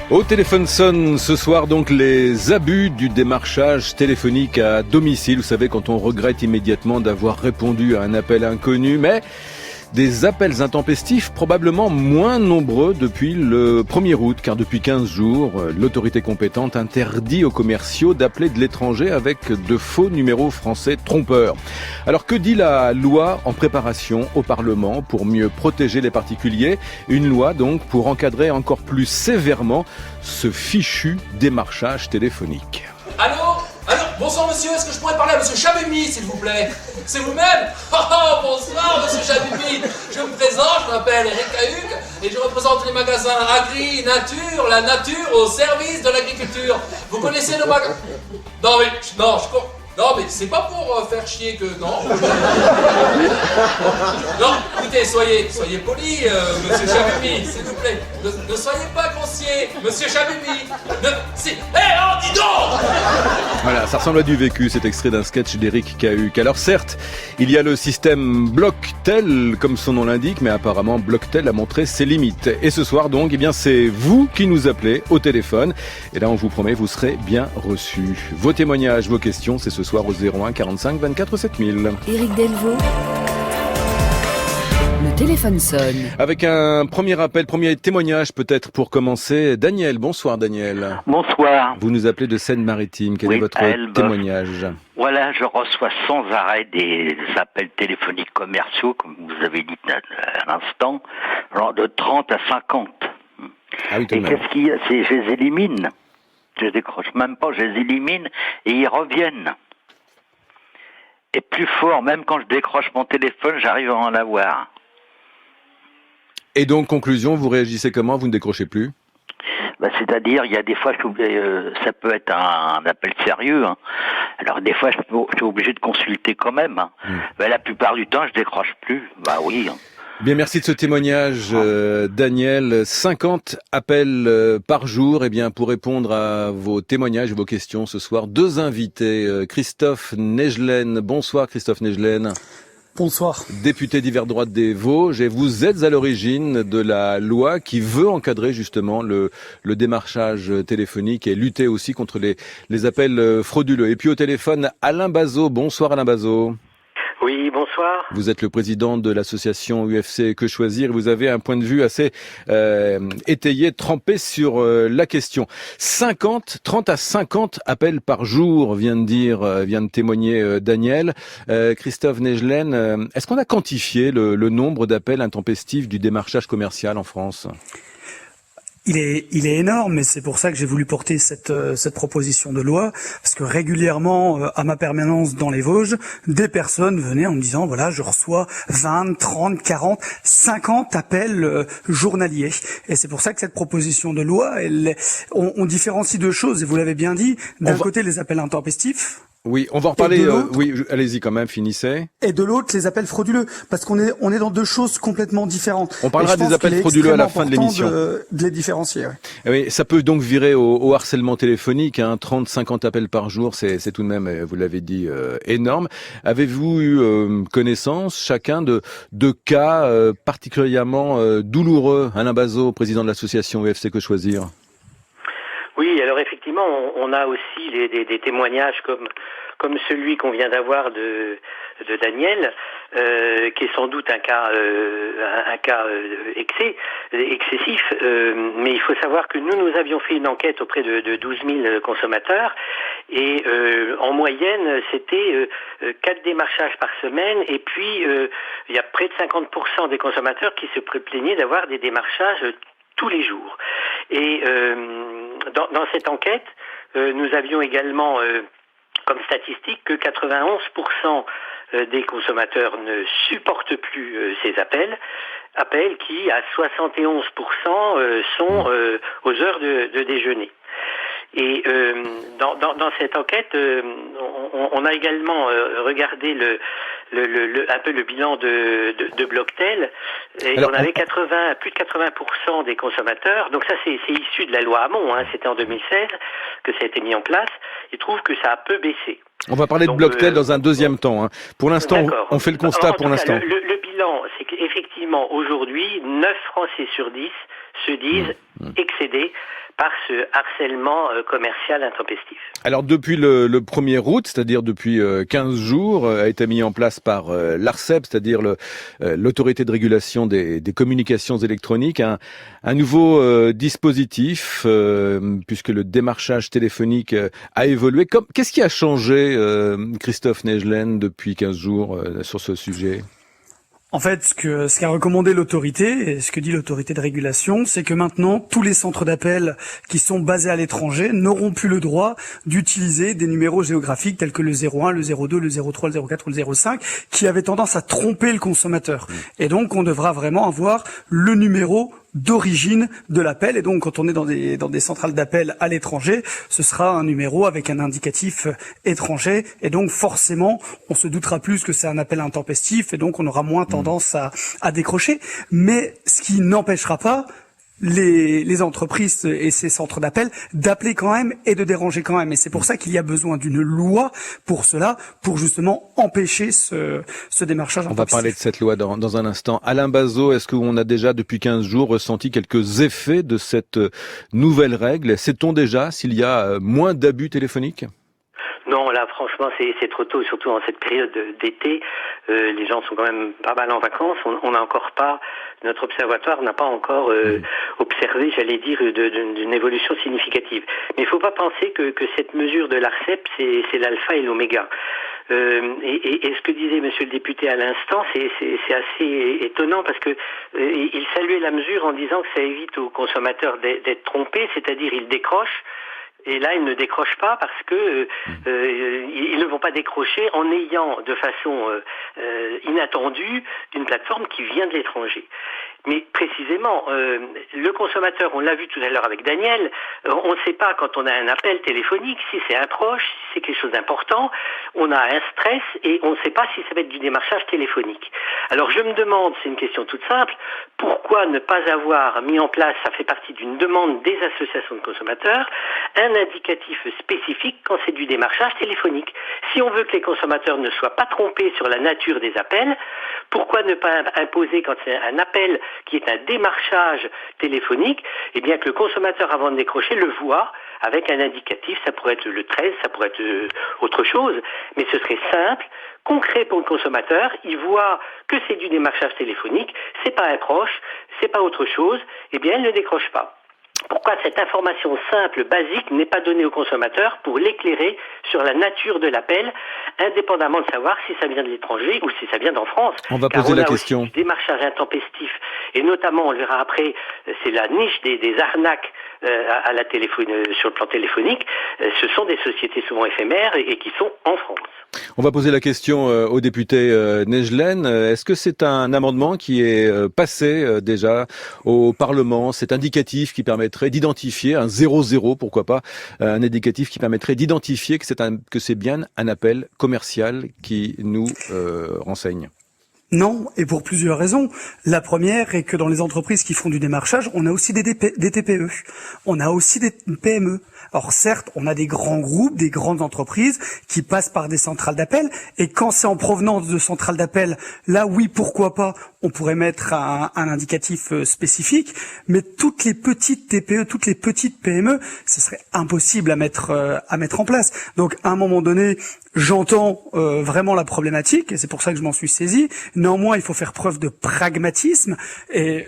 Au téléphone sonne ce soir donc les abus du démarchage téléphonique à domicile. Vous savez, quand on regrette immédiatement d'avoir répondu à un appel inconnu, mais des appels intempestifs probablement moins nombreux depuis le 1er août, car depuis 15 jours, l'autorité compétente interdit aux commerciaux d'appeler de l'étranger avec de faux numéros français trompeurs. Alors que dit la loi en préparation au Parlement pour mieux protéger les particuliers? Une loi donc pour encadrer encore plus sévèrement ce fichu démarchage téléphonique. Allô? Bonsoir monsieur, est-ce que je pourrais parler à monsieur Chabumi, s'il vous plaît? C'est vous-même? Oh, bonsoir monsieur Chabumi. Je me présente, je m'appelle Eric Cahuc et je représente les magasins Agri Nature, la nature au service de l'agriculture. Vous connaissez le magasin? Non mais c'est pas pour faire chier que... Non. Non, écoutez, soyez poli, monsieur Chabumi, s'il vous plaît. Ne soyez pas grossier, monsieur Chabumi. Dis donc! Voilà, ça ressemble à du vécu, cet extrait d'un sketch d'Eric Cahuc. Alors certes, il y a le système Blocktel, comme son nom l'indique, mais apparemment Blocktel a montré ses limites. Et ce soir donc, c'est vous qui nous appelez au téléphone. Et là, on vous promet, vous serez bien reçus. Vos témoignages, vos questions, c'est ce soir au 01 45 24 7000. Éric Delvaux. Le téléphone sonne. Avec un premier appel, premier témoignage peut-être pour commencer. Daniel, bonsoir Daniel. Bonsoir. Vous nous appelez de Seine-Maritime. Quel est votre témoignage? Voilà, je reçois sans arrêt des appels téléphoniques commerciaux, comme vous avez dit à l'instant, genre de 30 à 50. Ah oui, tout de et même. qu'est-ce qu'il y a? Je les élimine. Je décroche même pas, je les élimine et ils reviennent. Et plus fort, même quand je décroche mon téléphone, j'arrive à en avoir. Et donc, conclusion, vous réagissez comment? Vous ne décrochez plus? C'est-à-dire, il y a des fois, ça peut être un appel sérieux. Hein. Alors, des fois, je suis obligé de consulter quand même. Hein. La plupart du temps, je décroche plus. Oui. Hein. Bien, merci de ce témoignage, Daniel. 50 appels par jour. Pour répondre à vos témoignages et vos questions ce soir, deux invités. Christophe Negelen. Bonsoir, Christophe Negelen. Bonsoir. Député d'hiver droite des Vosges, et vous êtes à l'origine de la loi qui veut encadrer justement le démarchage téléphonique et lutter aussi contre les appels frauduleux. Et puis au téléphone, Alain Bazot. Bonsoir Alain Bazot. Oui, bonsoir. Vous êtes le président de l'association UFC Que Choisir. Vous avez un point de vue assez étayé, trempé sur la question. 30 à 50 appels par jour, vient de témoigner Daniel. Christophe Negelen, est-ce qu'on a quantifié le nombre d'appels intempestifs du démarchage commercial en France ? Il est énorme, mais c'est pour ça que j'ai voulu porter cette proposition de loi, parce que régulièrement, à ma permanence dans les Vosges, des personnes venaient en me disant, voilà, je reçois 20, 30, 40, 50 appels journaliers. Et c'est pour ça que cette proposition de loi, on différencie deux choses, et vous l'avez bien dit, d'un côté les appels intempestifs. Oui, on va en reparler. Allez-y quand même, finissez. Et de l'autre, les appels frauduleux, parce qu'on est dans deux choses complètement différentes. On parlera des appels frauduleux à la fin de l'émission. De les différencier. Ouais. Oui, ça peut donc virer au harcèlement téléphonique. 30, 50 appels par jour, c'est tout de même, vous l'avez dit, énorme. Avez-vous eu connaissance, chacun, de cas particulièrement douloureux? Alain Bazot, président de l'association UFC Que Choisir. Oui, alors effectivement, on a aussi des témoignages comme celui qu'on vient d'avoir de Daniel, qui est sans doute un cas excessif, mais il faut savoir que nous avions fait une enquête auprès de 12 000 consommateurs et en moyenne c'était 4 démarchages par semaine, et puis il y a près de 50% des consommateurs qui se plaignaient d'avoir des démarchages tous les jours. Et dans cette enquête, nous avions également comme statistique que 91% des consommateurs ne supportent plus ces appels qui, à 71%, sont aux heures de déjeuner. Et dans cette enquête, on a également regardé un peu le bilan de Blocktel. Et alors, on avait plus de 80% des consommateurs. Donc ça, c'est issu de la loi Hamon. C'était en 2016 que ça a été mis en place. Ils trouvent que ça a peu baissé. On va parler de Blocktel dans un deuxième temps. Pour l'instant, on fait le constat pour l'instant. Le bilan, c'est qu'effectivement, aujourd'hui, 9 Français sur 10 se disent excédés par ce harcèlement commercial intempestif. Alors depuis le 1er août, c'est-à-dire depuis 15 jours, a été mis en place par l'ARCEP, c'est-à-dire l'autorité de régulation des communications électroniques, un nouveau dispositif, puisque le démarchage téléphonique a évolué. Qu'est-ce qui a changé, Christophe Negelen, depuis 15 jours sur ce sujet ? En fait, ce qu'a recommandé l'autorité, et ce que dit l'autorité de régulation, c'est que maintenant, tous les centres d'appel qui sont basés à l'étranger n'auront plus le droit d'utiliser des numéros géographiques tels que le 01, le 02, le 03, le 04 ou le 05, qui avaient tendance à tromper le consommateur. Et donc, on devra vraiment avoir le numéro d'origine de l'appel, et donc quand on est dans des centrales d'appel à l'étranger, ce sera un numéro avec un indicatif étranger, et donc forcément on se doutera plus que c'est un appel intempestif, et donc on aura moins tendance à décrocher. Mais ce qui n'empêchera pas les entreprises et ces centres d'appel d'appeler quand même et de déranger quand même. Et c'est pour ça qu'il y a besoin d'une loi pour cela, pour justement empêcher ce démarchage intempestif. On va parler de cette loi dans un instant. Alain Bazot, est-ce qu'on a déjà depuis 15 jours ressenti quelques effets de cette nouvelle règle ? Sait-on déjà s'il y a moins d'abus téléphoniques ? Non, là, franchement, c'est trop tôt, surtout en cette période d'été. Les gens sont quand même pas mal en vacances. On n'a encore pas, notre observatoire n'a pas encore observé, j'allais dire, d'une évolution significative. Mais il ne faut pas penser que cette mesure de l'ARCEP, c'est l'alpha et l'oméga. Et ce que disait Monsieur le député à l'instant, c'est assez étonnant parce que il saluait la mesure en disant que ça évite aux consommateurs d'être trompés, c'est-à-dire ils décrochent. Et là, ils ne décrochent pas parce que ils ne vont pas décrocher en ayant de façon inattendue une plateforme qui vient de l'étranger. Mais précisément, le consommateur, on l'a vu tout à l'heure avec Daniel, on ne sait pas quand on a un appel téléphonique si c'est un proche, si c'est quelque chose d'important, on a un stress et on ne sait pas si ça va être du démarchage téléphonique. Alors je me demande, c'est une question toute simple, pourquoi ne pas avoir mis en place, ça fait partie d'une demande des associations de consommateurs, un indicatif spécifique quand c'est du démarchage téléphonique. Si on veut que les consommateurs ne soient pas trompés sur la nature des appels, pourquoi ne pas imposer quand c'est un appel qui est un démarchage téléphonique, eh bien que le consommateur avant de décrocher le voit avec un indicatif, ça pourrait être le 13, ça pourrait être autre chose, mais ce serait simple, concret pour le consommateur, il voit que c'est du démarchage téléphonique, c'est pas un proche, c'est pas autre chose, eh bien il ne décroche pas. Pourquoi cette information simple, basique, n'est pas donnée au consommateur pour l'éclairer sur la nature de l'appel, indépendamment de savoir si ça vient de l'étranger ou si ça vient d'en France. On va poser la question. Aussi du démarchage intempestif, et notamment, on le verra après, c'est la niche des arnaques à la sur le plan téléphonique. Ce sont des sociétés souvent éphémères et qui sont en France. On va poser la question au député Negelen. Est-ce que c'est un amendement qui est passé déjà au Parlement, cet indicatif qui permettrait d'identifier un 00, pourquoi pas, un indicatif qui permettrait d'identifier que c'est bien un appel commercial qui nous renseigne? Non, et pour plusieurs raisons. La première est que dans les entreprises qui font du démarchage, on a aussi des TPE, on a aussi des PME. Alors certes, on a des grands groupes, des grandes entreprises qui passent par des centrales d'appel, et quand c'est en provenance de centrales d'appel, là oui, pourquoi pas, on pourrait mettre un indicatif spécifique, mais toutes les petites TPE, toutes les petites PME, ce serait impossible à mettre en place. Donc à un moment donné, j'entends vraiment la problématique, et c'est pour ça que je m'en suis saisi. Néanmoins, il faut faire preuve de pragmatisme et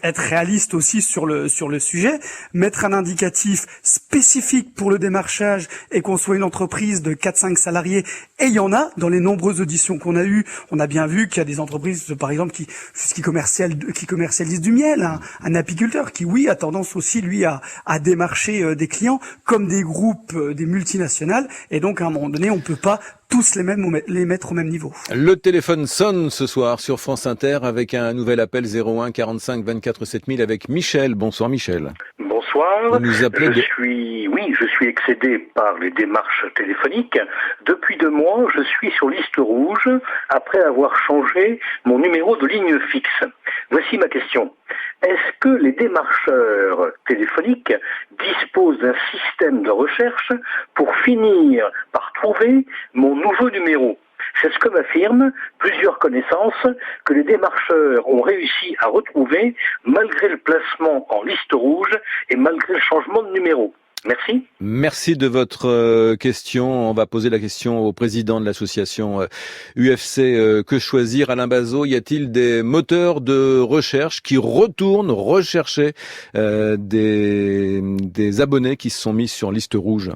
être réaliste aussi sur le sujet, mettre un indicatif spécifique pour le démarchage et qu'on soit une entreprise de 4-5 salariés, et il y en a dans les nombreuses auditions qu'on a eues, on a bien vu qu'il y a des entreprises par exemple qui commercialisent du miel, un apiculteur qui oui a tendance aussi lui à démarcher des clients comme des groupes, des multinationales, et donc à un moment donné on peut pas tous les mettre au même niveau. Le téléphone sonne ce soir sur France Inter avec un nouvel appel 01 45 24 7000 avec Michel. Bonsoir Michel. Bonsoir. Vous nous appelez je suis excédé par les démarches téléphoniques. Depuis 2 mois, je suis sur liste rouge après avoir changé mon numéro de ligne fixe. Voici ma question. Est-ce que les démarcheurs téléphoniques disposent d'un système de recherche pour finir par trouver mon nouveau numéro ? C'est ce que m'affirment plusieurs connaissances que les démarcheurs ont réussi à retrouver malgré le placement en liste rouge et malgré le changement de numéro. Merci. Merci de votre question. On va poser la question au président de l'association UFC Que Choisir, Alain Bazot. Y a-t-il des moteurs de recherche qui retournent rechercher des abonnés qui se sont mis sur liste rouge?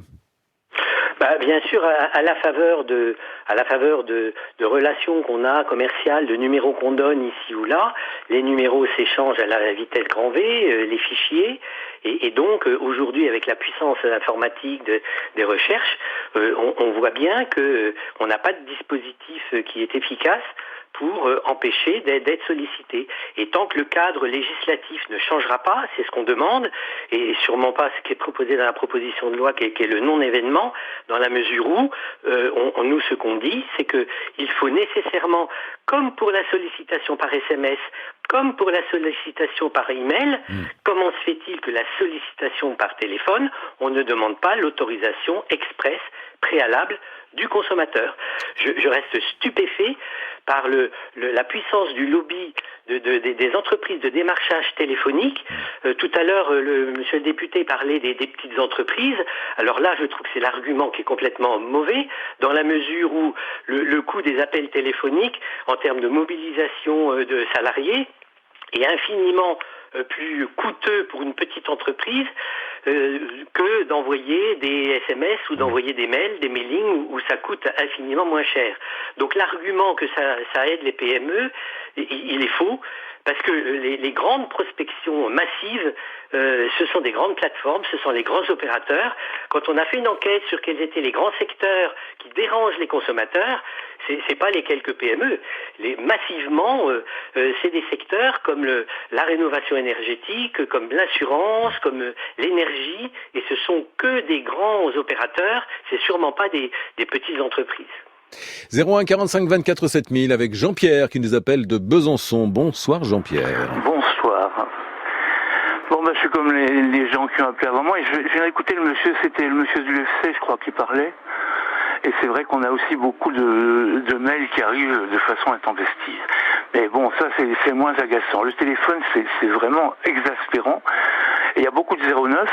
Bien sûr, à la faveur de relations qu'on a commerciales, de numéros qu'on donne ici ou là, les numéros s'échangent à la vitesse grand V, les fichiers, et donc aujourd'hui avec la puissance informatique des recherches, on voit bien que on n'a pas de dispositif qui est efficace pour empêcher d'être sollicité. Et tant que le cadre législatif ne changera pas, c'est ce qu'on demande, et sûrement pas ce qui est proposé dans la proposition de loi qui est le non-événement, dans la mesure où nous ce qu'on dit, c'est que il faut nécessairement, comme pour la sollicitation par SMS, comme pour la sollicitation par email, comment se fait-il que la sollicitation par téléphone, on ne demande pas l'autorisation express préalable du consommateur? Je reste stupéfait par la puissance du lobby des entreprises de démarchage téléphonique. Tout à l'heure, monsieur le député parlait des petites entreprises. Alors là, je trouve que c'est l'argument qui est complètement mauvais, dans la mesure où le coût des appels téléphoniques, en termes de mobilisation de salariés, est infiniment plus coûteux pour une petite entreprise que d'envoyer des SMS ou d'envoyer des mails, des mailings où ça coûte infiniment moins cher. Donc l'argument que ça aide les PME, il est faux, parce que les grandes prospections massives, ce sont des grandes plateformes, ce sont les grands opérateurs. Quand on a fait une enquête sur quels étaient les grands secteurs qui dérangent les consommateurs, c'est pas les quelques PME. Massivement, c'est des secteurs comme la rénovation énergétique, comme l'assurance, comme l'énergie, et ce sont que des grands opérateurs, c'est sûrement pas des petites entreprises. 01 45 24 7000 avec Jean-Pierre qui nous appelle de Besançon. Bonsoir Jean-Pierre. Bonsoir. Bon, je suis comme les gens qui ont appelé avant moi, et je viens d'écouter le monsieur, c'était le monsieur de l'UFC, je crois, qui parlait. Et c'est vrai qu'on a aussi beaucoup de mails qui arrivent de façon intempestive. Mais bon, ça c'est moins agaçant. Le téléphone, c'est vraiment exaspérant. Et il y a beaucoup de 09.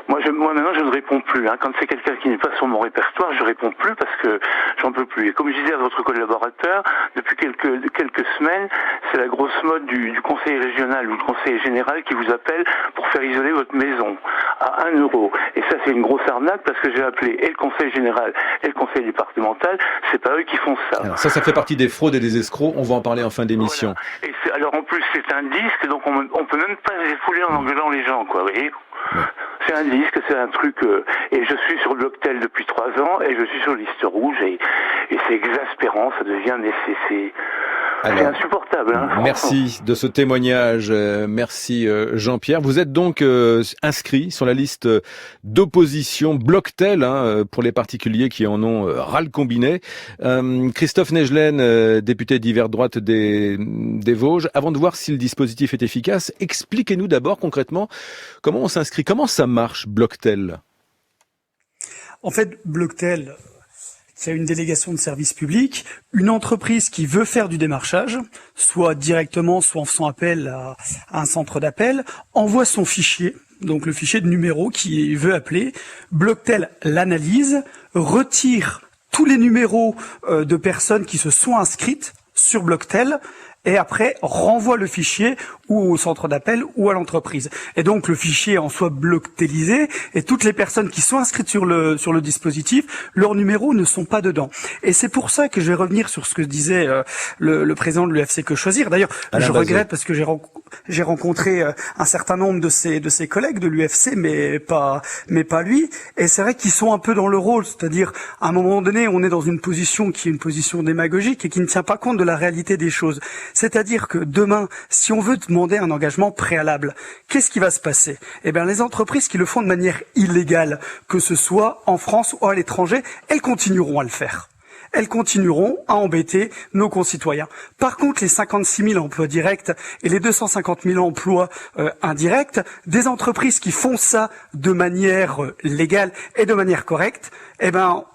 Moi maintenant je ne réponds plus. Quand c'est quelqu'un qui n'est pas sur mon répertoire, je réponds plus parce que j'en peux plus. Et comme je disais à votre collaborateur, depuis quelques semaines, c'est la grosse mode du conseiller régional ou du conseiller général qui vous appelle pour faire isoler votre maison à 1 €. Et ça c'est une grosse arnaque parce que j'ai appelé et le conseil général et le conseil départemental, c'est pas eux qui font ça. Alors ça fait partie des fraudes et des escrocs, on va en parler en fin d'émission. Voilà. Et alors en plus c'est un disque, donc on peut même pas les fouler en engueulant les gens, quoi, vous voyez. Ouais. C'est un disque, c'est un truc, et je suis sur Blocktel depuis 3 ans, et je suis sur liste rouge, et c'est exaspérant, ça devient c'est insupportable. Merci de ce témoignage, merci Jean-Pierre. Vous êtes donc inscrit sur la liste d'opposition Blocktel pour les particuliers qui en ont ras le combiné. Christophe Negelen, député d'hiver droite des Vosges, avant de voir si le dispositif est efficace, expliquez-nous d'abord concrètement comment on s'inscrit, comment ça marche Blocktel. En fait, Blocktel, c'est une délégation de service public, une entreprise qui veut faire du démarchage, soit directement, soit en faisant appel à un centre d'appel, envoie son fichier, donc le fichier de numéro qui veut appeler. Blocktel l'analyse, retire tous les numéros de personnes qui se sont inscrites sur Blocktel, et après renvoie le fichier ou au centre d'appel ou à l'entreprise. Et donc le fichier en soit blocktelisé, et toutes les personnes qui sont inscrites sur le dispositif, leurs numéros ne sont pas dedans. Et c'est pour ça que je vais revenir sur ce que disait le président de l'UFC Que Choisir. D'ailleurs, je regrette parce que j'ai rencontré un certain nombre de ses collègues de l'UFC, mais pas lui. Et c'est vrai qu'ils sont un peu dans le rôle, c'est-à-dire à un moment donné, on est dans une position qui est une position démagogique et qui ne tient pas compte de la réalité des choses. C'est-à-dire que demain, si on veut demander un engagement préalable, qu'est-ce qui va se passer? Eh bien, les entreprises qui le font de manière illégale, que ce soit en France ou à l'étranger, elles continueront à le faire. elles continueront à embêter nos concitoyens. Par contre, les 56 000 emplois directs et les 250 000 emplois indirects, des entreprises qui font ça de manière légale et de manière correcte,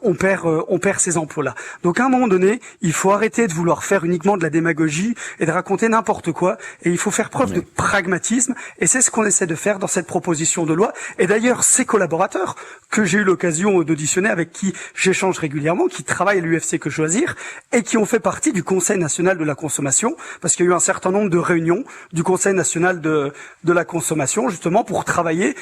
on perd ces emplois-là. Donc à un moment donné, il faut arrêter de vouloir faire uniquement de la démagogie et de raconter n'importe quoi, et il faut faire preuve de pragmatisme, et c'est ce qu'on essaie de faire dans cette proposition de loi. Et d'ailleurs, ces collaborateurs que j'ai eu l'occasion d'auditionner, avec qui j'échange régulièrement, qui travaillent à l'UFC Que Choisir, et qui ont fait partie du Conseil national de la consommation, parce qu'il y a eu un certain nombre de réunions du Conseil national de la consommation, justement pour travailler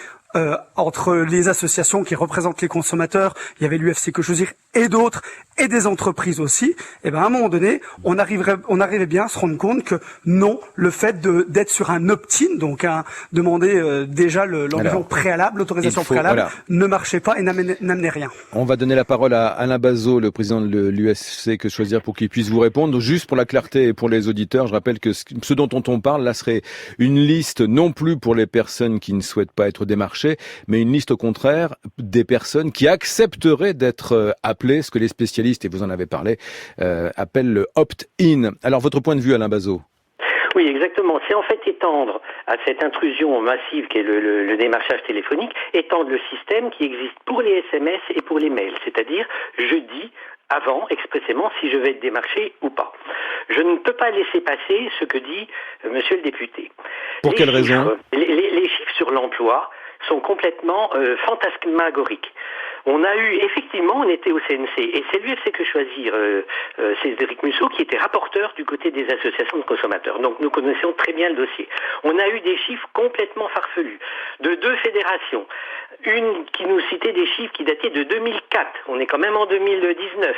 entre les associations qui représentent les consommateurs, il y avait l'UFC Que Choisir et d'autres, et des entreprises aussi. À un moment donné, on arrivait bien à se rendre compte que non, le fait d'être sur un opt-in, donc à demander déjà l'engagement préalable, l'autorisation préalable, ne marchait pas et n'amenait rien. On va donner la parole à Alain Bazot, le président de l'UFC Que Choisir, pour qu'il puisse vous répondre. Donc, juste pour la clarté et pour les auditeurs, je rappelle que ce dont on parle là serait une liste non plus pour les personnes qui ne souhaitent pas être démarchées, mais une liste au contraire des personnes qui accepteraient d'être appelées, ce que les spécialistes, et vous en avez parlé, appellent le opt-in. Alors votre point de vue, Alain Bazot? Oui, exactement. C'est en fait étendre à cette intrusion massive qu'est le démarchage téléphonique, étendre le système qui existe pour les SMS et pour les mails. C'est-à-dire, je dis avant, expressément, si je vais être démarché ou pas. Je ne peux pas laisser passer ce que dit monsieur le député. Pour quelle raison? Les chiffres sur l'emploi sont complètement fantasmagoriques. On a eu, effectivement, on était au CNC, et c'est l'UFC Que Choisir, Cédric Musso, qui était rapporteur du côté des associations de consommateurs. Donc nous connaissions très bien le dossier. On a eu des chiffres complètement farfelus, de deux fédérations. Une qui nous citait des chiffres qui dataient de 2004, on est quand même en 2019.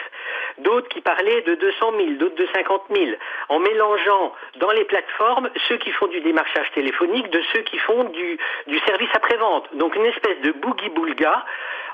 D'autres qui parlaient de 200 000, d'autres de 50 000, en mélangeant dans les plateformes ceux qui font du démarchage téléphonique de ceux qui font du service après-vente. Donc une espèce de boogie-boulga,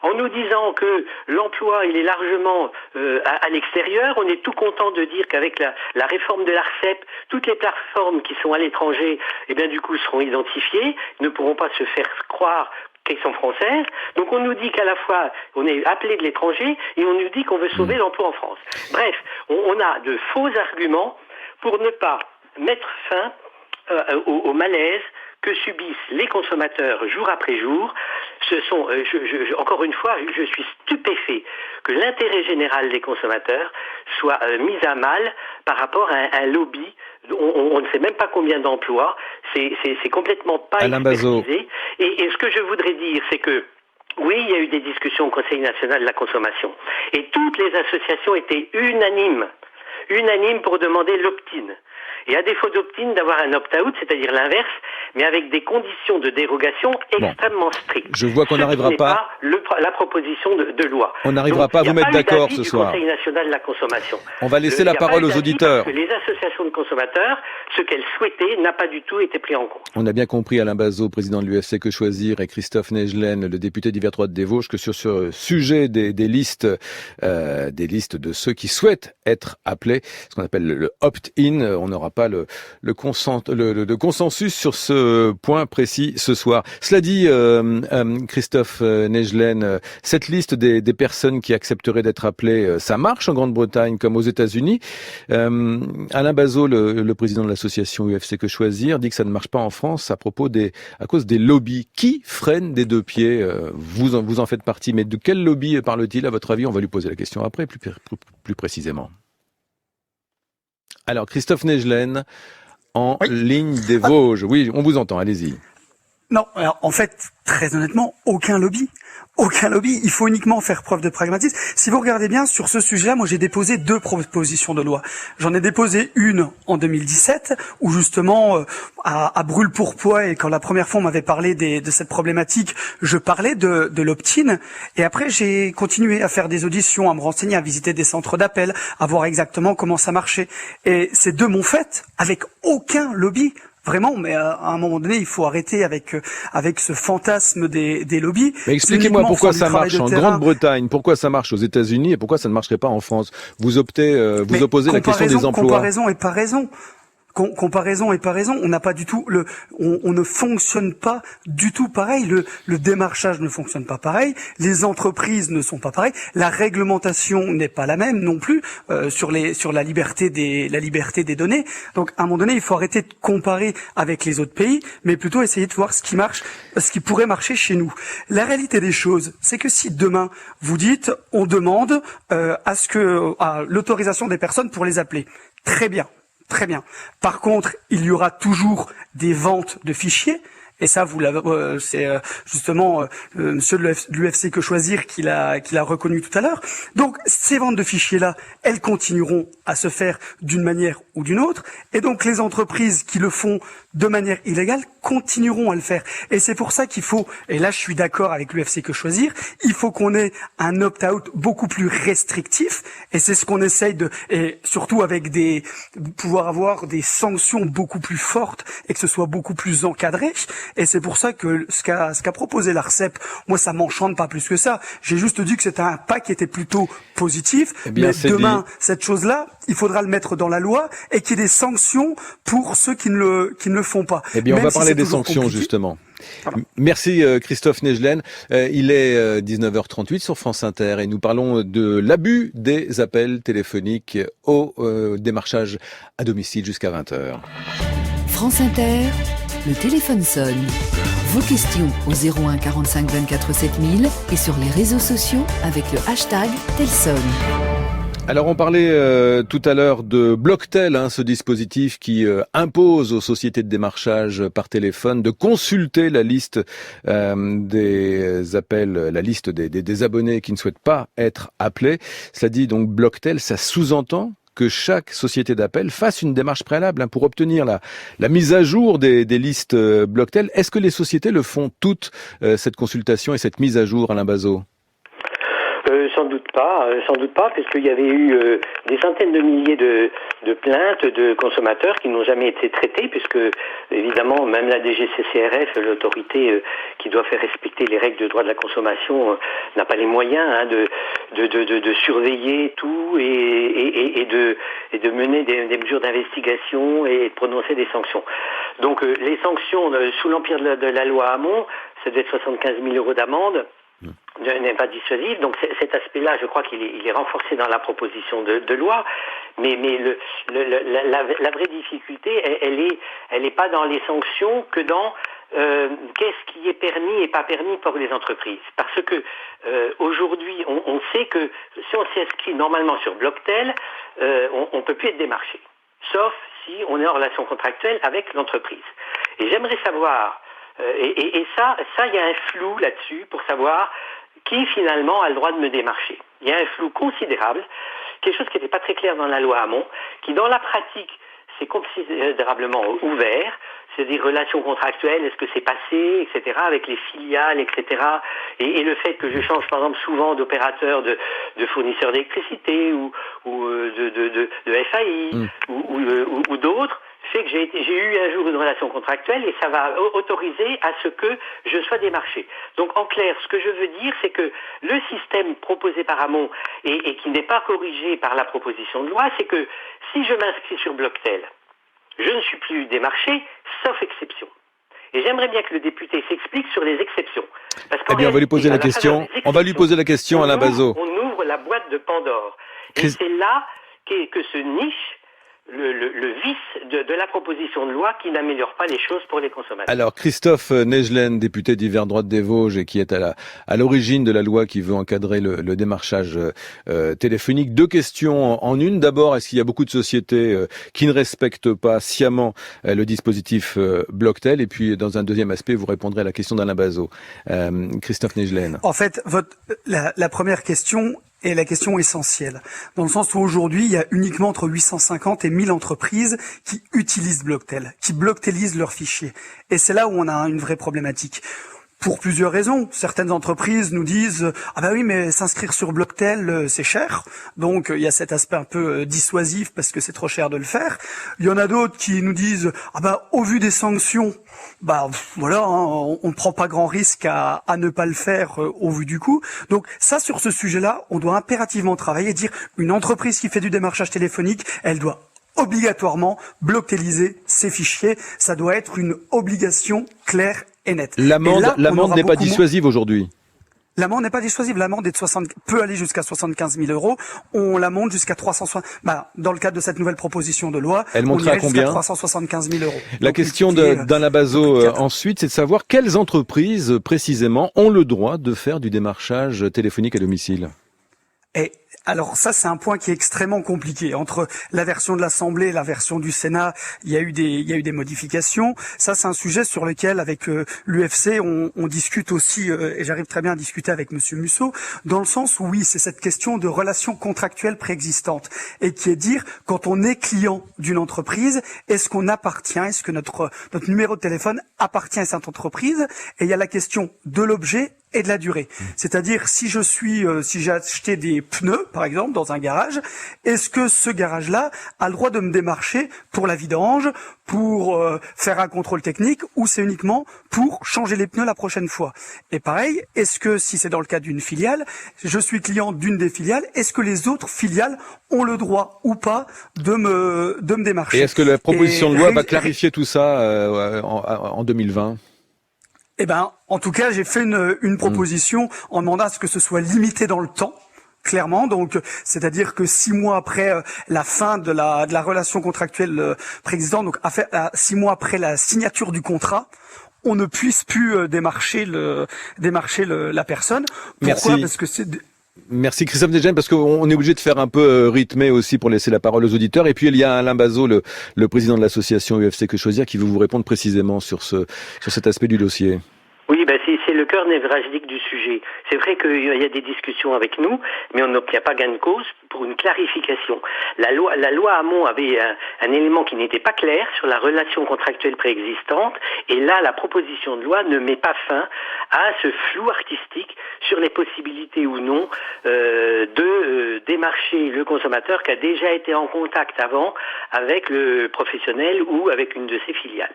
en nous disant que l'emploi il est largement à l'extérieur. On est tout content de dire qu'avec la réforme de l'ARCEP, toutes les plateformes qui sont à l'étranger, du coup seront identifiées, ne pourront pas se faire croire qu'elles sont françaises. Donc on nous dit qu'à la fois on est appelé de l'étranger et on nous dit qu'on veut sauver l'emploi en France. Bref, on a de faux arguments pour ne pas mettre fin au malaise que subissent les consommateurs jour après jour. Ce sont, encore une fois, je suis stupéfait que l'intérêt général des consommateurs soit mis à mal par rapport à un lobby. On ne sait même pas combien d'emplois. C'est complètement pas expertisé. Et ce que je voudrais dire, c'est que oui, il y a eu des discussions au Conseil national de la consommation. Et toutes les associations étaient unanimes pour demander l'opt-in. Et à défaut d'opt-in, d'avoir un opt-out, c'est-à-dire l'inverse, mais avec des conditions de dérogation extrêmement strictes. Je vois qu'on n'arrivera pas. La proposition de loi. On n'arrivera pas à vous mettre d'accord ce soir. Conseil national de la consommation. On va laisser la parole aux auditeurs. Parce que les associations de consommateurs, ce qu'elles souhaitaient, n'a pas du tout été pris en compte. On a bien compris, Alain Bazot, président de l'UFC Que Choisir, et Christophe Negelen, le député d'Hiver-3 des Vosges, que sur ce sujet des listes de ceux qui souhaitent être appelés, ce qu'on appelle le opt-in, on n'aura pas le consensus sur ce point précis ce soir. Cela dit, Christophe Negelen, cette liste des personnes qui accepteraient d'être appelées, ça marche en Grande-Bretagne comme aux États-Unis. Alain Bazot, le président de l'association UFC Que Choisir, dit que ça ne marche pas en France à cause des lobbies. Qui freine des deux pieds? Vous en faites partie, mais de quel lobby parle-t-il à votre avis? On va lui poser la question après, plus précisément. Alors, Christophe Negelen, en ligne des Vosges. Oui, on vous entend, allez-y. Non, alors en fait, très honnêtement, aucun lobby. Il faut uniquement faire preuve de pragmatisme. Si vous regardez bien, sur ce sujet-là, moi j'ai déposé 2 propositions de loi. J'en ai déposé une en 2017, où justement, à brûle-pourpoint, et quand la première fois on m'avait parlé de cette problématique, je parlais de l'opt-in. Et après, j'ai continué à faire des auditions, à me renseigner, à visiter des centres d'appel, à voir exactement comment ça marchait. Et ces 2 m'ont fait avec aucun lobby. Vraiment, mais à un moment donné, il faut arrêter avec ce fantasme des lobbies. Mais expliquez-moi pourquoi ça marche en Grande-Bretagne, pourquoi ça marche aux États-Unis et pourquoi ça ne marcherait pas en France. Vous opposez la question des emplois. Comparaison et pas raison. comparaison et pas raison. On n'a pas du tout on ne fonctionne pas du tout pareil. Le démarchage ne fonctionne pas pareil. Les entreprises ne sont pas pareilles. La réglementation n'est pas la même non plus sur la liberté des données. Donc à un moment donné, il faut arrêter de comparer avec les autres pays, mais plutôt essayer de voir ce qui marche, ce qui pourrait marcher chez nous. La réalité des choses, c'est que si demain vous dites, on demande à l'autorisation des personnes pour les appeler, très bien. Très bien. Par contre, il y aura toujours des ventes de fichiers. Et ça, vous l'avez, c'est justement monsieur de l'UFC Que Choisir qui l'a reconnu tout à l'heure. Donc, ces ventes de fichiers-là, elles continueront à se faire d'une manière ou d'une autre. Et donc, les entreprises qui le font de manière illégale continueront à le faire. Et c'est pour ça qu'il faut, et là je suis d'accord avec l'UFC Que Choisir, il faut qu'on ait un opt-out beaucoup plus restrictif. Et c'est ce qu'on essaye et surtout avec pouvoir avoir des sanctions beaucoup plus fortes et que ce soit beaucoup plus encadré. Et c'est pour ça que ce qu'a proposé l'ARCEP, moi ça m'enchante pas plus que ça. J'ai juste dit que c'était un pas qui était plutôt positif. Mais demain, cette chose-là, il faudra le mettre dans la loi et qu'il y ait des sanctions pour ceux qui ne le font pas. Eh bien, on va parler des sanctions, justement. Pardon. Merci Christophe Nejlen. Il est 19h38 sur France Inter et nous parlons de l'abus des appels téléphoniques au démarchage à domicile jusqu'à 20h. France Inter, le téléphone sonne. Vos questions au 01 45 24 7000 et sur les réseaux sociaux avec le hashtag Telson. Alors on parlait tout à l'heure de Blocktel, ce dispositif qui impose aux sociétés de démarchage par téléphone de consulter la liste des appels, la liste des abonnés qui ne souhaitent pas être appelés. Cela dit donc Blocktel, ça sous-entend que chaque société d'appel fasse une démarche préalable pour obtenir la mise à jour des listes Blocktel. Est-ce que les sociétés le font toutes, cette consultation et cette mise à jour, Alain Bazot ? Sans doute pas, puisqu'il y avait eu des centaines de milliers de plaintes de consommateurs qui n'ont jamais été traitées, puisque évidemment même la DGCCRF, l'autorité qui doit faire respecter les règles de droit de la consommation, n'a pas les moyens de surveiller tout et de mener des mesures d'investigation et de prononcer des sanctions. Donc les sanctions sous l'empire de la loi Hamon, ça doit être 75 000 € d'amende. N'est pas dissuasif, donc cet aspect-là, je crois qu'il est renforcé dans la proposition de loi, mais la vraie difficulté, elle est pas dans les sanctions que dans qu'est-ce qui est permis et pas permis pour les entreprises. Parce que aujourd'hui, on sait que si on s'inscrit normalement sur Blocktel, on peut plus être démarché, sauf si on est en relation contractuelle avec l'entreprise. Et j'aimerais savoir, et ça, il y a un flou là-dessus pour savoir qui finalement a le droit de me démarcher. Il y a un flou considérable, quelque chose qui n'était pas très clair dans la loi Hamon, qui dans la pratique c'est considérablement ouvert, c'est des relations contractuelles, est-ce que c'est passé, etc., avec les filiales, etc., et le fait que je change par exemple souvent d'opérateur de fournisseur d'électricité ou de FAI ou d'autres, fait que j'ai eu un jour une relation contractuelle et ça va autoriser à ce que je sois démarché. Donc en clair, ce que je veux dire, c'est que le système proposé par Hamon et qui n'est pas corrigé par la proposition de loi, c'est que si je m'inscris sur Blocktel, je ne suis plus démarché, sauf exception. Et j'aimerais bien que le député s'explique sur les exceptions. Parce on va lui poser la question. On va lui poser la question, Alain Bazot. On ouvre la boîte de Pandore. Et c'est là que se niche le vice de la proposition de loi qui n'améliore pas les choses pour les consommateurs. Alors Christophe Nejlen, député d'Hiver Droite des Vosges et qui est à l'origine de la loi qui veut encadrer le démarchage téléphonique. Deux questions en une. D'abord, est-ce qu'il y a beaucoup de sociétés qui ne respectent pas sciemment le dispositif Blocktel? Et puis dans un deuxième aspect, vous répondrez à la question d'Alain Bazot. Christophe Nejlen. En fait, la première question est la question essentielle, dans le sens où aujourd'hui, il y a uniquement entre 850 et 1000 entreprises qui utilisent Blocktel, qui blocktelisent leurs fichiers. Et c'est là où on a une vraie problématique. Pour plusieurs raisons. Certaines entreprises nous disent « Ah bah oui, mais s'inscrire sur Blocktel, c'est cher. » Donc, il y a cet aspect un peu dissuasif parce que c'est trop cher de le faire. Il y en a d'autres qui nous disent « Ah bah, au vu des sanctions, bah voilà, on ne prend pas grand risque à ne pas le faire au vu du coût. » Donc ça, sur ce sujet-là, on doit impérativement travailler et dire une entreprise qui fait du démarchage téléphonique, elle doit obligatoirement bloquer ces fichiers. Ça doit être une obligation claire et nette. L'amende n'est pas dissuasive aujourd'hui. L'amende n'est pas dissuasive. L'amende peut aller jusqu'à 75 000 euros. On l'amende jusqu'à 360. Dans le cadre de cette nouvelle proposition de loi, elle monterait à combien? 375 000 euros. La question d'Alain Bazot ensuite, c'est de savoir quelles entreprises précisément ont le droit de faire du démarchage téléphonique à domicile. Alors ça, c'est un point qui est extrêmement compliqué. Entre la version de l'Assemblée et la version du Sénat, il y a eu des modifications. Ça, c'est un sujet sur lequel, avec l'UFC, on discute aussi, et j'arrive très bien à discuter avec Monsieur Musso, dans le sens où oui, c'est cette question de relations contractuelles préexistantes, et qui est dire, quand on est client d'une entreprise, est-ce qu'on appartient, est-ce que notre numéro de téléphone appartient à cette entreprise? Et il y a la question de l'objet et de la durée. C'est-à-dire, si j'ai acheté des pneus, par exemple, dans un garage, est-ce que ce garage-là a le droit de me démarcher pour la vidange, pour faire un contrôle technique, ou c'est uniquement pour changer les pneus la prochaine fois? Et pareil, est-ce que si c'est dans le cas d'une filiale, je suis client d'une des filiales, est-ce que les autres filiales ont le droit ou pas de me démarcher? Et est-ce que la proposition de loi va clarifier tout ça en 2020? En tout cas, j'ai fait une proposition en demandant à ce que ce soit limité dans le temps. Clairement, donc c'est-à-dire que 6 mois après la fin de la relation contractuelle préexistante, donc 6 mois après la signature du contrat, on ne puisse plus démarcher la personne. Pourquoi? Parce que c'est... Merci Christophe Desgènes, parce qu'on est obligé de faire un peu rythmé aussi pour laisser la parole aux auditeurs. Et puis il y a Alain Bazot, le président de l'association UFC Que Choisir, qui veut vous répondre précisément sur cet aspect du dossier. Oui, c'est le cœur névralgique du sujet. C'est vrai qu'il y a des discussions avec nous, mais on n'obtient pas gain de cause pour une clarification. La loi Hamon avait un élément qui n'était pas clair sur la relation contractuelle préexistante, et là, la proposition de loi ne met pas fin à ce flou artistique sur les possibilités ou non de démarcher le consommateur qui a déjà été en contact avant avec le professionnel ou avec une de ses filiales.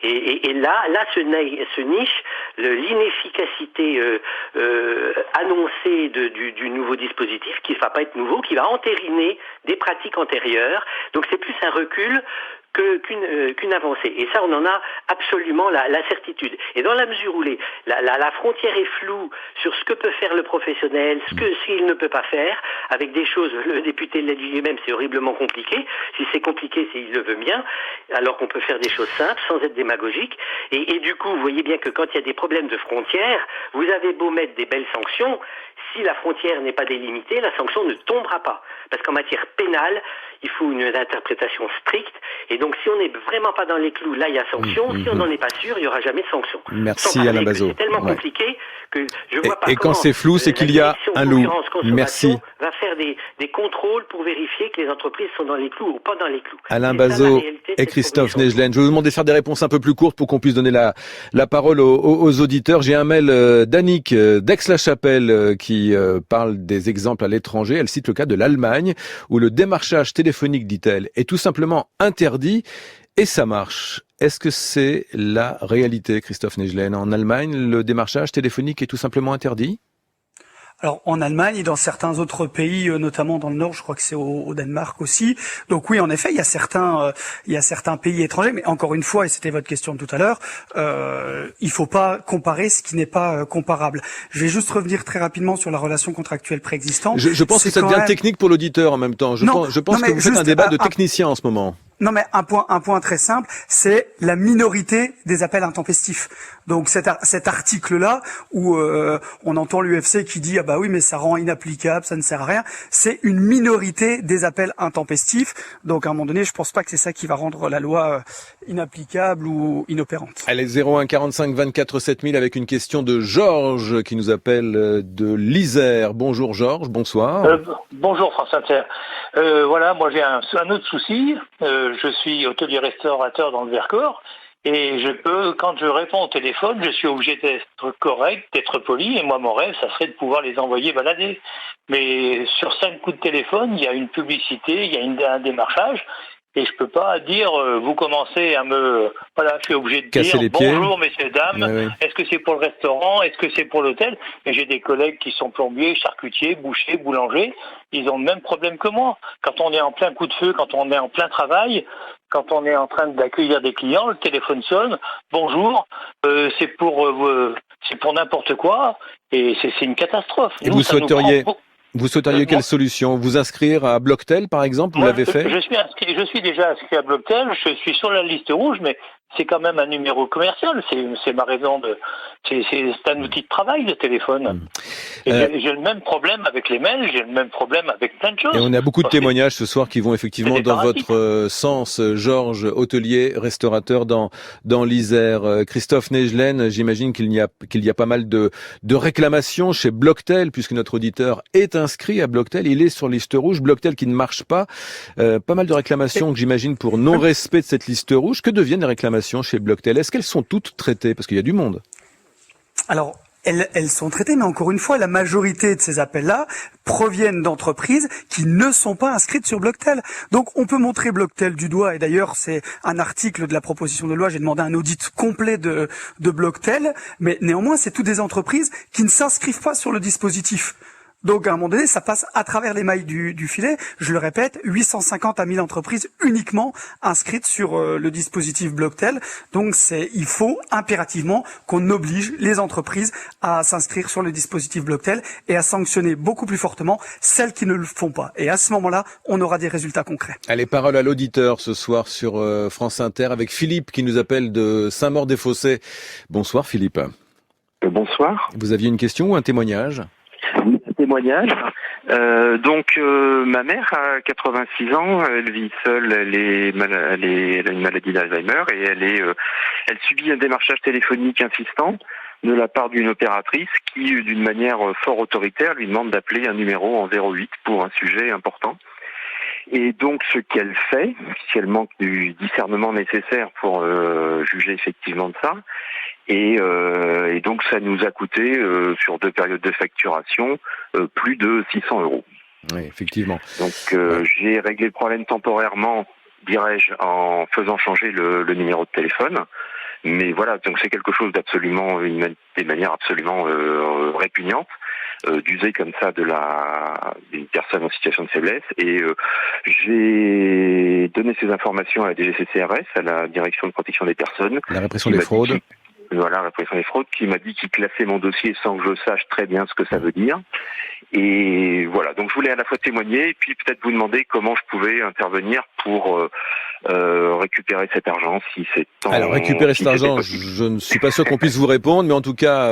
Et là se niche l'inefficacité annoncée du nouveau dispositif, qui ne va pas être nouveau, qui va entériner des pratiques antérieures. Donc c'est plus un recul qu'une avancée. Et ça, on en a absolument la certitude. Et dans la mesure où la frontière est floue sur ce que peut faire le professionnel, s'il ne peut pas faire, avec des choses, le député l'a dit lui-même, c'est horriblement compliqué. Si c'est compliqué, c'est il le veut bien, alors qu'on peut faire des choses simples, sans être démagogique. Et du coup, vous voyez bien que quand il y a des problèmes de frontières, vous avez beau mettre des belles sanctions, si la frontière n'est pas délimitée, la sanction ne tombera pas. Parce qu'en matière pénale, il faut une interprétation stricte. Et donc, si on n'est vraiment pas dans les clous, là, il y a sanction. Si on n'en est pas sûr, il n'y aura jamais de sanction. Merci Alain Bazot. C'est tellement compliqué que je vois pas comment... Et quand c'est flou, c'est qu'il y a un loup. Merci. Va faire des contrôles pour vérifier que les entreprises sont dans les clous ou pas dans les clous. Alain Bazot et Christophe Desgènes. Je vais vous demander de faire des réponses un peu plus courtes pour qu'on puisse donner la parole aux auditeurs. J'ai un mail d'Annick d'Aix-la-Chapelle qui parle des exemples à l'étranger. Elle cite le cas de l'Allemagne où le démarchage téléphonique, dit-elle, est tout simplement interdit et ça marche. Est-ce que c'est la réalité, Christophe Desgènes? En Allemagne, le démarchage téléphonique est tout simplement interdit? Alors en Allemagne et dans certains autres pays, notamment dans le Nord, je crois que c'est au Danemark aussi. Donc oui, en effet, il y a certains pays étrangers, mais encore une fois, et c'était votre question de tout à l'heure, il faut pas comparer ce qui n'est pas comparable. Je vais juste revenir très rapidement sur la relation contractuelle préexistante. Je pense que ça devient technique pour l'auditeur en même temps. Je pense que vous faites un débat de technicien en ce moment. Non, mais un point très simple, c'est la minorité des appels intempestifs. Donc cet article-là où on entend l'UFC qui dit ah bah oui mais ça rend inapplicable, ça ne sert à rien, c'est une minorité des appels intempestifs. Donc à un moment donné, je pense pas que c'est ça qui va rendre la loi inapplicable ou inopérante. Allez, 01 45 24 7000 avec une question de Georges qui nous appelle de l'Isère. Bonjour Georges, bonsoir. Bonjour France Inter. Voilà, moi j'ai un autre souci. Je suis hôtelier-restaurateur dans le Vercors et quand je réponds au téléphone, je suis obligé d'être correct, d'être poli, et moi mon rêve, ça serait de pouvoir les envoyer balader. Mais sur 5 coups de téléphone, il y a une publicité, il y a un démarchage, et je peux pas dire vous commencez à me voilà, je suis obligé de Casser dire les pieds. bonjour messieurs dames, Oui. est-ce que c'est pour le restaurant, est-ce que c'est pour l'hôtel? Et j'ai des collègues qui sont plombiers, charcutiers, bouchers, boulangers, ils ont le même problème que moi. Quand on est en plein coup de feu, quand on est en plein travail, quand on est en train d'accueillir des clients, le téléphone sonne, bonjour, c'est pour n'importe quoi, et c'est une catastrophe. Et Nous, ça nous prend vous souhaiteriez quelle solution? Vous inscrire à Blocktel, par exemple? Vous l'avez fait? Je suis déjà inscrit à Blocktel, je suis sur la liste rouge, mais c'est quand même un numéro commercial, c'est ma raison de... C'est un outil de travail, le téléphone. Et j'ai le même problème avec les mails, j'ai le même problème avec plein de choses. Et on a beaucoup de témoignages ce soir qui vont effectivement dans votre sens. Georges, hôtelier, restaurateur dans l'Isère. Christophe Negelen, j'imagine qu'il y a pas mal de réclamations chez Blocktel, puisque notre auditeur est inscrit à Blocktel, il est sur liste rouge. Blocktel qui ne marche pas. Pas mal de réclamations que j'imagine pour non-respect de cette liste rouge. Que deviennent les réclamations chez Blocktel? Est-ce qu'elles sont toutes traitées? Parce qu'il y a du monde. Alors, elles sont traitées, mais encore une fois, la majorité de ces appels-là proviennent d'entreprises qui ne sont pas inscrites sur Blocktel. Donc, on peut montrer Blocktel du doigt, et d'ailleurs, c'est un article de la proposition de loi, j'ai demandé un audit complet de Blocktel, mais néanmoins, c'est toutes des entreprises qui ne s'inscrivent pas sur le dispositif. Donc, à un moment donné, ça passe à travers les mailles du filet. Je le répète, 850 à 1000 entreprises uniquement inscrites sur le dispositif Blocktel. Donc, il faut impérativement qu'on oblige les entreprises à s'inscrire sur le dispositif Blocktel et à sanctionner beaucoup plus fortement celles qui ne le font pas. Et à ce moment-là, on aura des résultats concrets. Allez, parole à l'auditeur ce soir sur France Inter avec Philippe qui nous appelle de Saint-Maur-des-Fossés. Bonsoir Philippe. Bonsoir. Vous aviez une question ou un témoignage? Oui, un témoignage. Ma mère a 86 ans, elle vit seule, elle a une maladie d'Alzheimer et elle subit un démarchage téléphonique insistant de la part d'une opératrice qui, d'une manière fort autoritaire, lui demande d'appeler un numéro en 08 pour un sujet important. Et donc, ce qu'elle fait, si elle manque du discernement nécessaire pour juger effectivement de ça, et donc ça nous a coûté, sur 2 périodes de facturation, plus de 600 €. Oui, effectivement. Donc, j'ai réglé le problème temporairement, dirais-je, en faisant changer le numéro de téléphone. Mais voilà, donc c'est quelque chose d'absolument, des manières absolument répugnantes. D'user comme ça d'une personne en situation de faiblesse, et j'ai donné ces informations à la DGCCRF, à la Direction de protection des personnes. La répression des fraudes. Voilà, la répression des fraudes, qui m'a dit qu'il classait mon dossier sans que je sache très bien ce que ça veut dire. Et voilà, donc je voulais à la fois témoigner et puis peut-être vous demander comment je pouvais intervenir pour récupérer cet argent, si c'est tant... Alors récupérer cet argent, je ne suis pas sûr qu'on puisse vous répondre, mais en tout cas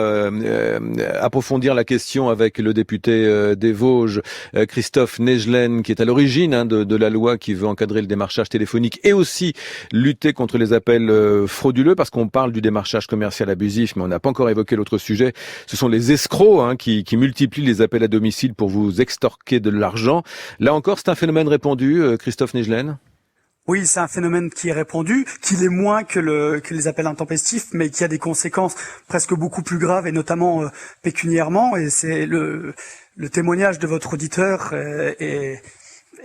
approfondir la question avec le député des Vosges, Christophe Negelen, qui est à l'origine de la loi qui veut encadrer le démarchage téléphonique et aussi lutter contre les appels frauduleux, parce qu'on parle du démarchage commercial abusif, mais on n'a pas encore évoqué l'autre sujet. Ce sont les escrocs qui multiplient les appels à domicile pour vous extorquer de l'argent. Là encore, c'est un phénomène répandu, Christophe Negelen? Oui, c'est un phénomène qui est répandu, qui l'est moins que les appels intempestifs, mais qui a des conséquences presque beaucoup plus graves, et notamment pécuniairement. Et c'est le témoignage de votre auditeur est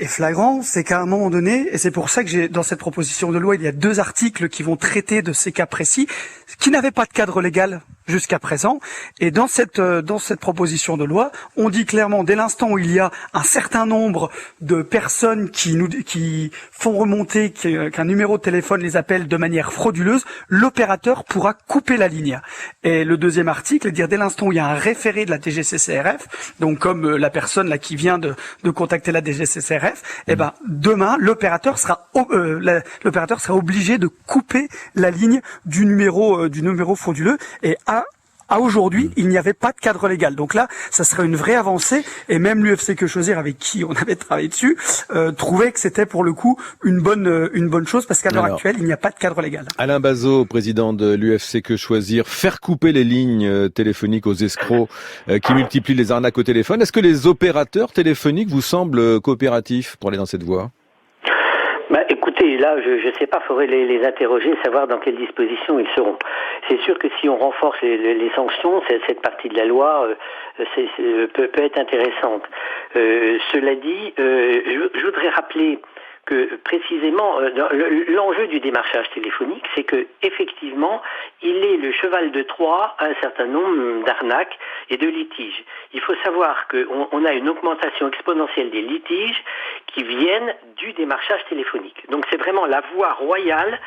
flagrant, c'est qu'à un moment donné, et c'est pour ça que dans cette proposition de loi, il y a 2 articles qui vont traiter de ces cas précis, qui n'avaient pas de cadre légal jusqu'à présent. Et dans cette proposition de loi, on dit clairement, dès l'instant où il y a un certain nombre de personnes qui font remonter qu'un numéro de téléphone les appelle de manière frauduleuse, l'opérateur pourra couper la ligne. Et le 2e article est dire, dès l'instant où il y a un référé de la DGCCRF, donc comme la personne là qui vient de contacter la DGCCRF, demain l'opérateur sera obligé de couper la ligne du numéro frauduleux. Et à aujourd'hui, il n'y avait pas de cadre légal. Donc là, ça serait une vraie avancée, et même l'UFC Que Choisir, avec qui on avait travaillé dessus, trouvait que c'était pour le coup une bonne chose, parce qu'à l'heure actuelle, il n'y a pas de cadre légal. Alain Bazot, président de l'UFC Que Choisir, faire couper les lignes téléphoniques aux escrocs qui multiplient les arnaques au téléphone. Est-ce que les opérateurs téléphoniques vous semblent coopératifs pour aller dans cette voie? Écoutez, là, je ne sais pas, il faudrait les interroger, savoir dans quelles dispositions ils seront. C'est sûr que si on renforce les sanctions, cette partie de la loi peut être intéressante. Cela dit, je voudrais rappeler que précisément l'enjeu du démarchage téléphonique, c'est que effectivement, il est le cheval de Troie à un certain nombre d'arnaques et de litiges. Il faut savoir qu'on a une augmentation exponentielle des litiges qui viennent du démarchage téléphonique. Donc c'est vraiment la voie royale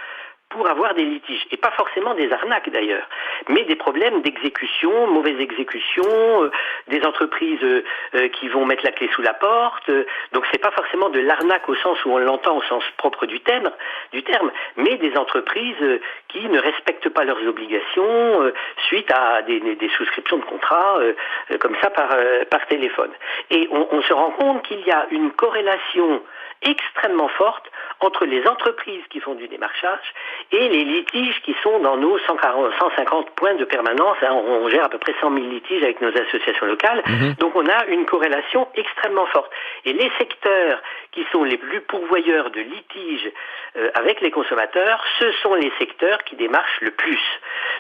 pour avoir des litiges, et pas forcément des arnaques d'ailleurs, mais des problèmes d'exécution, mauvaise exécution, des entreprises qui vont mettre la clé sous la porte, donc c'est pas forcément de l'arnaque au sens où on l'entend au sens propre du terme, mais des entreprises qui ne respectent pas leurs obligations suite à des souscriptions de contrats comme ça par téléphone. Et on se rend compte qu'il y a une corrélation extrêmement forte entre les entreprises qui font du démarchage et les litiges qui sont dans nos 150 points de permanence. On gère à peu près 100 000 litiges avec nos associations locales. Donc on a une corrélation extrêmement forte. Et les secteurs qui sont les plus pourvoyeurs de litiges avec les consommateurs, ce sont les secteurs qui démarchent le plus.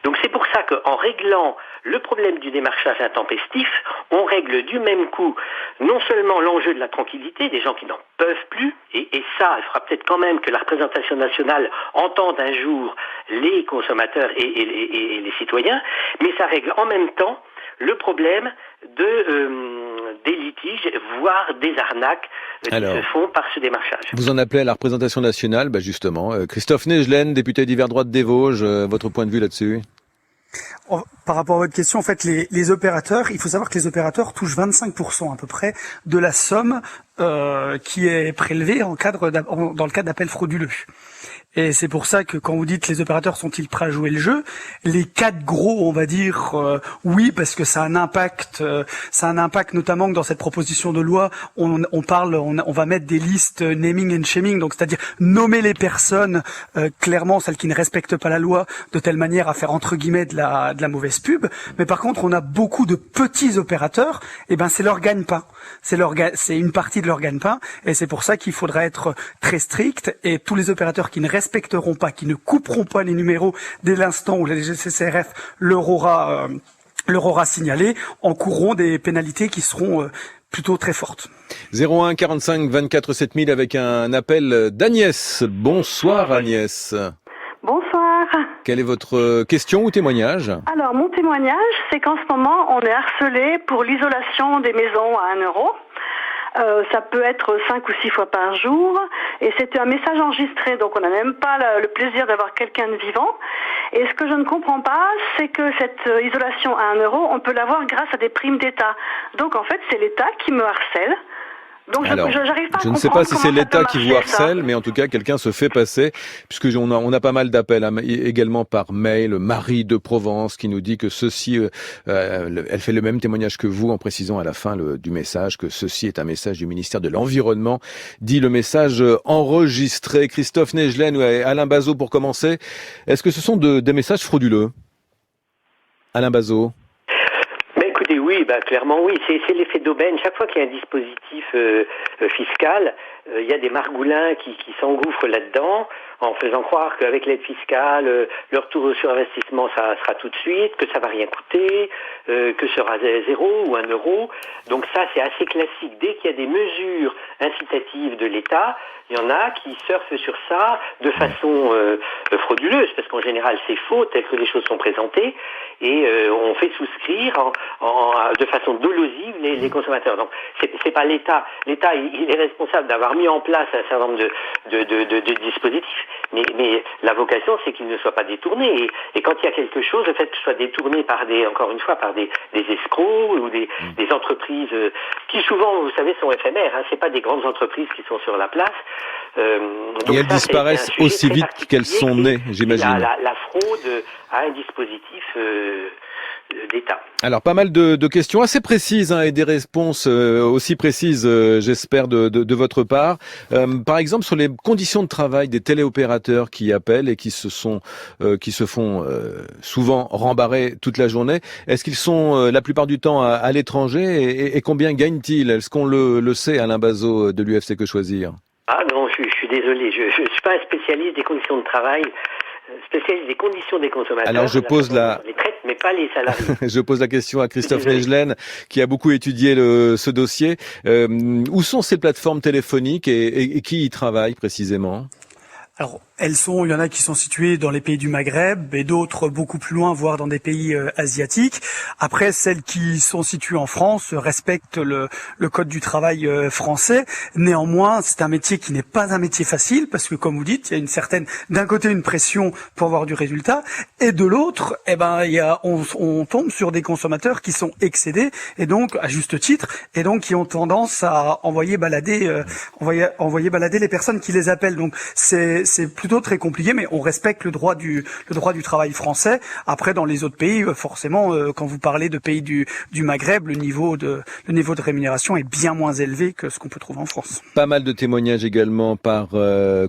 Donc c'est pour ça qu'en réglant le problème du démarchage intempestif, on règle du même coup non seulement l'enjeu de la tranquillité des gens qui n'en peuvent plus, et ça, il faudra peut-être quand même que la représentation nationale entende un jour les consommateurs et les citoyens, mais ça règle en même temps le problème des litiges, voire des arnaques qui se font par ce démarchage. Vous en appelez à la représentation nationale, justement. Christophe Negelen, député d'Hiver Droite des Vosges, votre point de vue là-dessus? Par rapport à votre question, en fait, les opérateurs, il faut savoir que les opérateurs touchent 25% à peu près de la somme qui est prélevée dans le cadre d'appels frauduleux. Et c'est pour ça que quand vous dites les opérateurs sont-ils prêts à jouer le jeu, les quatre gros, on va dire oui, parce que ça a un impact notamment que dans cette proposition de loi, on va mettre des listes naming and shaming, donc c'est-à-dire nommer les personnes clairement celles qui ne respectent pas la loi de telle manière à faire entre guillemets de la mauvaise pub. Mais par contre, on a beaucoup de petits opérateurs, et c'est leur gagne-pain. C'est une partie de leur gagne-pain, et c'est pour ça qu'il faudra être très strict, et tous les opérateurs qui ne respecteront pas, qui ne couperont pas les numéros dès l'instant où la DGCCRF leur aura signalé, encourront des pénalités qui seront plutôt très fortes. 01 45 24 7000 avec un appel d'Agnès. Bonsoir Agnès. Bonsoir. Quelle est votre question ou témoignage? Alors, mon témoignage, c'est qu'en ce moment, on est harcelé pour l'isolation des maisons à 1 euro. Ça peut être 5 ou 6 fois par jour, et c'était un message enregistré, donc on n'a même pas le plaisir d'avoir quelqu'un de vivant. Et ce que je ne comprends pas, c'est que cette isolation à 1 euro, on peut l'avoir grâce à des primes d'État. Donc en fait, c'est l'État qui me harcèle. Donc alors, j'arrive pas à je ne sais pas si c'est l'État qui vous harcèle, mais en tout cas, quelqu'un se fait passer, puisque on a pas mal d'appels également par mail. Marie de Provence qui nous dit que ceci, elle fait le même témoignage que vous en précisant à la fin du message que ceci est un message du ministère de l'Environnement, dit le message enregistré. Christophe Negelen ou Alain Bazot pour commencer. Est-ce que ce sont des messages frauduleux? Alain Bazot. Oui, clairement oui, c'est l'effet d'aubaine. Chaque fois qu'il y a un dispositif fiscal, il y a des margoulins qui s'engouffrent là-dedans en faisant croire qu'avec l'aide fiscale, le retour sur investissement, ça sera tout de suite, que ça va rien coûter, que sera 0 ou 1 euro. Donc ça, c'est assez classique. Dès qu'il y a des mesures incitatives de l'État, il y en a qui surfent sur ça de façon frauduleuse, parce qu'en général, c'est faux, tel que les choses sont présentées, et on fait souscrire de façon dolosive les consommateurs. Donc, c'est pas l'État. L'État, il est responsable d'avoir mis en place un certain nombre de dispositifs, mais la vocation, c'est qu'il ne soit pas détourné. Et quand il y a quelque chose, le fait que ce soit détourné par des escrocs ou des entreprises qui souvent, vous savez, sont éphémères. C'est pas des grandes entreprises qui sont sur la place. Et elles disparaissent aussi vite qu'elles sont nées, j'imagine. La fraude à un dispositif d'État. Alors, pas mal de questions assez précises et des réponses aussi précises, j'espère, de votre part. Par exemple, sur les conditions de travail des téléopérateurs qui appellent et qui se font souvent rembarrer toute la journée. Est-ce qu'ils sont la plupart du temps à l'étranger et combien gagnent-ils? Est-ce qu'on le sait, Alain Bazot de l'UFC Que Choisir? Ah non, je suis désolé, je suis pas un spécialiste des conditions de travail spécialiste des conditions des consommateurs. Alors je pose les traite, mais pas les salariés. Je pose la question à Christophe Negelen, qui a beaucoup étudié ce dossier. Où sont ces plateformes téléphoniques et qui y travaille précisément ? Alors, il y en a qui sont situées dans les pays du Maghreb et d'autres beaucoup plus loin, voire dans des pays asiatiques. Après, celles qui sont situées en France respectent le code du travail français. Néanmoins, c'est un métier qui n'est pas un métier facile parce que, comme vous dites, il y a d'un côté une pression pour avoir du résultat et de l'autre, on tombe sur des consommateurs qui sont excédés et donc, à juste titre, et donc qui ont tendance à envoyer balader les personnes qui les appellent. Donc, c'est plutôt très compliqué, mais on respecte le droit du travail français. Après, dans les autres pays, forcément, quand vous parlez de pays du Maghreb, le niveau de rémunération est bien moins élevé que ce qu'on peut trouver en France. Pas mal de témoignages également par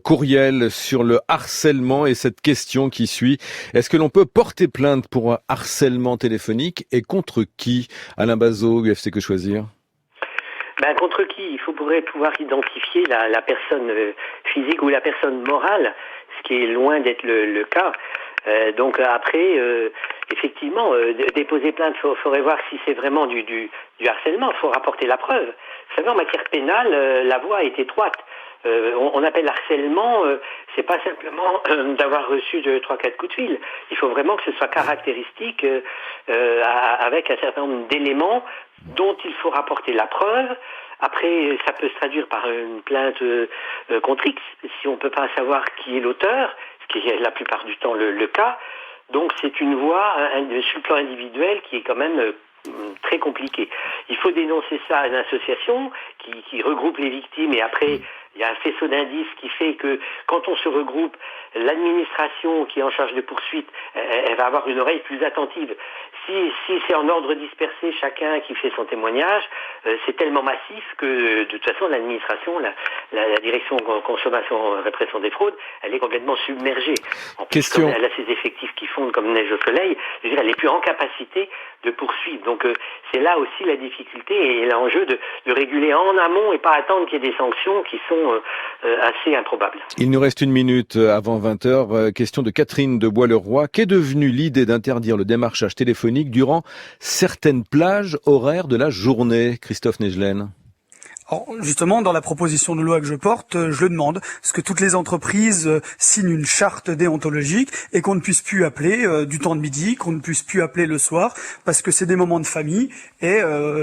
courriel sur le harcèlement et cette question qui suit. Est-ce que l'on peut porter plainte pour un harcèlement téléphonique et contre qui ? Alain Bazot, UFC Que Choisir. Contre qui? Il faudrait pouvoir identifier la personne physique ou la personne morale, ce qui est loin d'être le cas. Donc après, effectivement, déposer plainte, faudrait voir si c'est vraiment du harcèlement. Il faut rapporter la preuve. Vous savez, en matière pénale, la voie est étroite. On appelle harcèlement, c'est pas simplement d'avoir reçu 3-4 coups de fil. Il faut vraiment que ce soit caractéristique avec un certain nombre d'éléments dont il faut rapporter la preuve. Après, ça peut se traduire par une plainte contre X, si on peut pas savoir qui est l'auteur, ce qui est la plupart du temps le cas. Donc c'est une voie sur le plan individuel qui est quand même très compliquée. Il faut dénoncer ça à une association qui regroupe les victimes et après il y a un faisceau d'indices qui fait que quand on se regroupe, l'administration qui est en charge de poursuite, elle va avoir une oreille plus attentive. Si c'est en ordre dispersé, chacun qui fait son témoignage, c'est tellement massif que de toute façon l'administration, la direction consommation répression des fraudes, elle est complètement submergée. En plus, comme elle a ses effectifs qui fondent comme neige au soleil, je veux dire, elle n'est plus en capacité de poursuivre. Donc c'est là aussi la difficulté et l'enjeu de réguler en amont et pas attendre qu'il y ait des sanctions qui sont assez improbables. Il nous reste 1 minute avant 20h. Question de Catherine de Bois-le-Roi. Qu'est devenue l'idée d'interdire le démarchage téléphonique durant certaines plages horaires de la journée, Christophe Negelen? Alors, justement, dans la proposition de loi que je porte, je le demande, parce que toutes les entreprises signent une charte déontologique et qu'on ne puisse plus appeler du temps de midi, qu'on ne puisse plus appeler le soir, parce que c'est des moments de famille et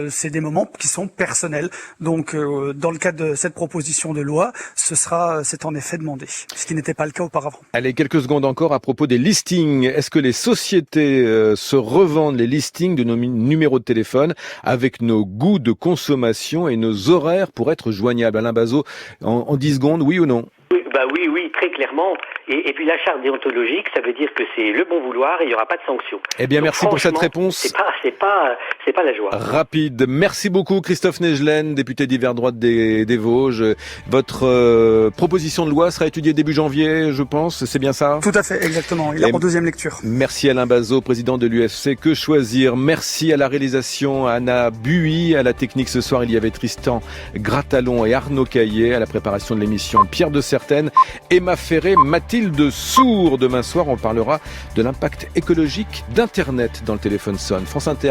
c'est des moments qui sont personnels. Donc, dans le cadre de cette proposition de loi, c'est en effet demandé, ce qui n'était pas le cas auparavant. Allez, quelques secondes encore à propos des listings. Est-ce que les sociétés se revendent les listings de nos numéros de téléphone avec nos goûts de consommation et nos horaires pour être joignable? Alain Bazot, en 10 secondes, oui ou non? Oui, très clairement. Et puis la charte déontologique, ça veut dire que c'est le bon vouloir et il n'y aura pas de sanction. Eh bien, donc, merci pour cette réponse. C'est pas la joie. Rapide. Merci beaucoup, Christophe Negelen, député d'hiver droite des Vosges. Votre proposition de loi sera étudiée début janvier, je pense. C'est bien ça? Tout à fait, exactement. Il est en 2e lecture. Merci Alain Bazot, président de l'UFC Que Choisir. Merci à la réalisation Anna Buy. À la technique ce soir, il y avait Tristan Gratalon et Arnaud Caillé. À la préparation de l'émission, Pierre de Certaine, Emma Ferré, Mathilde Sour. Demain soir, on parlera de l'impact écologique d'Internet dans le téléphone sonne. France Inter.